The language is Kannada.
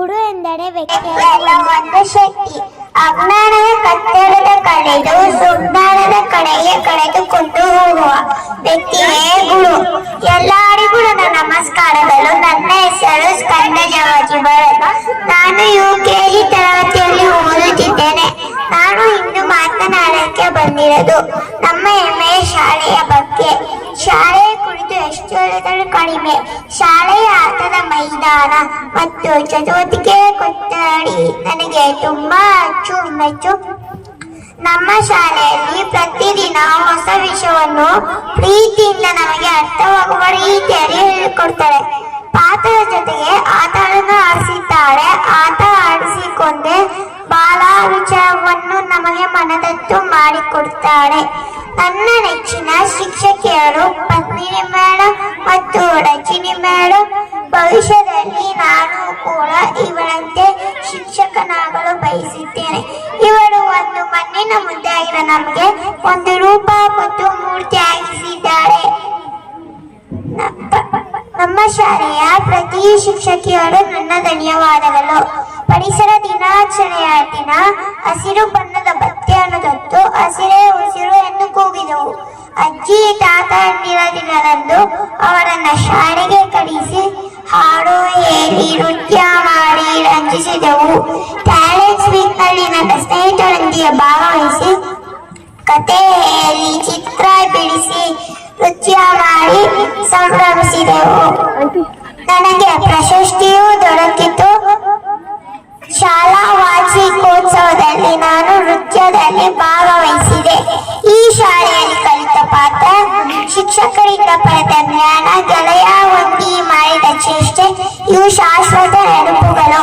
ಗುರು ಎಂದರೆ ಒಂದು ಶಕ್ತಿ. ಅಜ್ಞಾನದ ಕತ್ತಲದ ಕಡೆದು ಸುಜ್ಞಾನದ ಕಡೆಗೆ ಕಳೆದುಕೊಂಡು ಹೋಗುವ ವ್ಯಕ್ತಿಯೇ ಗುರು. ಎಲ್ಲರಿಗೂ ನನ್ನ ನಮಸ್ಕಾರಗಳು. ನನ್ನ ಹೆಸರು ಸ್ಕಂದ ಜವಾಜಿ ಭರತ್. ನಾನು UKG ತರಗತಿಯಲ್ಲಿ ಓದುತ್ತಿದ್ದೇನೆ. ನಾನು ಇಂದು ಮಾತನಾಡಕ್ಕೆ ಬಂದಿರೋದು ನಮ್ಮ ಹೆಮ್ಮೆಯ ಶಾಲೆಯ ಬಗ್ಗೆ. ಶಾಲೆಯ ಕುರಿತು ಎಷ್ಟು ಹೇಳಿದರೂ ಕಡಿಮೆ. ಶಾಲೆಯ ಆಟದ ಮೈದಾನ ಮತ್ತು ಚಟುವಟಿಕೆ ಕೊಠಡಿ ನನಗೆ ತುಂಬಾ ಅಚ್ಚುಮೆಚ್ಚು. ನಮ್ಮ ಶಾಲೆಯಲ್ಲಿ ಪ್ರತಿದಿನ ಹೊಸ ವಿಷಯವನ್ನು ಪ್ರೀತಿಯಿಂದ ನಮಗೆ ಅರ್ಥವಾಗುವ ರೀತಿಯಲ್ಲಿ ಹೇಳಿಕೊಡ್ತಾರೆ. ಪಾಠದ ಜೊತೆಗೆ ಆಟಗಳನ್ನು ಆಡಿಸಿದ್ದಾರೆ. ಆಟ ಆಡಿಸಿಕೊಂಡೇ ಬಾಲ ವಿಚಾರವನ್ನು ನಮಗೆ ಮನದಟ್ಟು ಮಾಡಿಕೊಡ್ತಾರೆ. ನನ್ನ ನೆಚ್ಚಿನ ಶಿಕ್ಷಕಿಯರು ಪದ್ಮಿನಿ ಮೇಡಮ್ ಮತ್ತು ರಜಿನಿ ಮೇಡಮ್. ಭವಿಷ್ಯದಲ್ಲಿ ನಾನು ಕೂಡ ಇವರಂತೆ ಶಿಕ್ಷಕನಾಗಲು ಬಯಸುತ್ತೇನೆ. ಇವರು ಒಂದು ಮಣ್ಣಿನ ಮುದ್ದೆಯಾಗಿರೋ ನಮಗೆ ಒಂದು ರೂಪ ಕೊಟ್ಟು ಮೂರ್ತಿ ಆಗಿಸಿದ್ದಾರೆ. ನಮ್ಮ ಶಾಲೆಯ ಪ್ರತಿ ಶಿಕ್ಷಕಿಯರು ನನ್ನ ಧನ್ಯವಾದಗಳು. ಪರಿಸರ ದಿನಾಚರಣೆಯ ದಿನ ಹಸಿರು ಬಣ್ಣದ ಬಟ್ಟೆಯನ್ನು ತೊಟ್ಟು ಹಸಿರೇ ಉಸಿರು ಎಂದು ಕೂಗಿದೆವು. ಅಜ್ಜಿ ತಾತ ಅಂದಿರ ದಿನದಂದು ಅವರನ್ನ ಶಾಲೆಗೆ ಕಳಿಸಿ ಹಾಡು ಹೇಳಿ ನೃತ್ಯ ಮಾಡಿ ರಂಜಿಸಿದೆವು. ಟ್ಯಾಲೆಂಟ್ಸ್ ವೀಕ್ ನಲ್ಲಿ ನನ್ನ ಸ್ನೇಹಿತರೊಂದಿಗೆ ಭಾಗವಹಿಸಿ ಕತೆ ಹೇಳಿ ಚಿತ್ರ ಬಿಡಿಸಿ ನೃತ್ಯ ಮಾಡಿ ಸಂಭ್ರಮಿಸಿದೆವು. ನನಗೆ ಪ್ರಶಸ್ತಿಯೂ ದೊರಕಿತು. ಶಾಲಾ ವಾರ್ಷಿಕೋತ್ಸವದಲ್ಲಿ ನಾನು ನೃತ್ಯದಲ್ಲಿ ಭಾಗವಹಿಸಿದೆ. ಈ ಶಾಲೆಯಲ್ಲಿ ಕಲಿತ ಪಾಠ, ಶಿಕ್ಷಕರಿಂದ ಪಡೆದ ಜ್ಞಾನ, ಗೆಳೆಯ ಹೊಂದಿ ಮಾಡಿದ ಚೇಷ್ಟೆ ಇವು ಶಾಶ್ವತ ನೆನಪುಗಳು.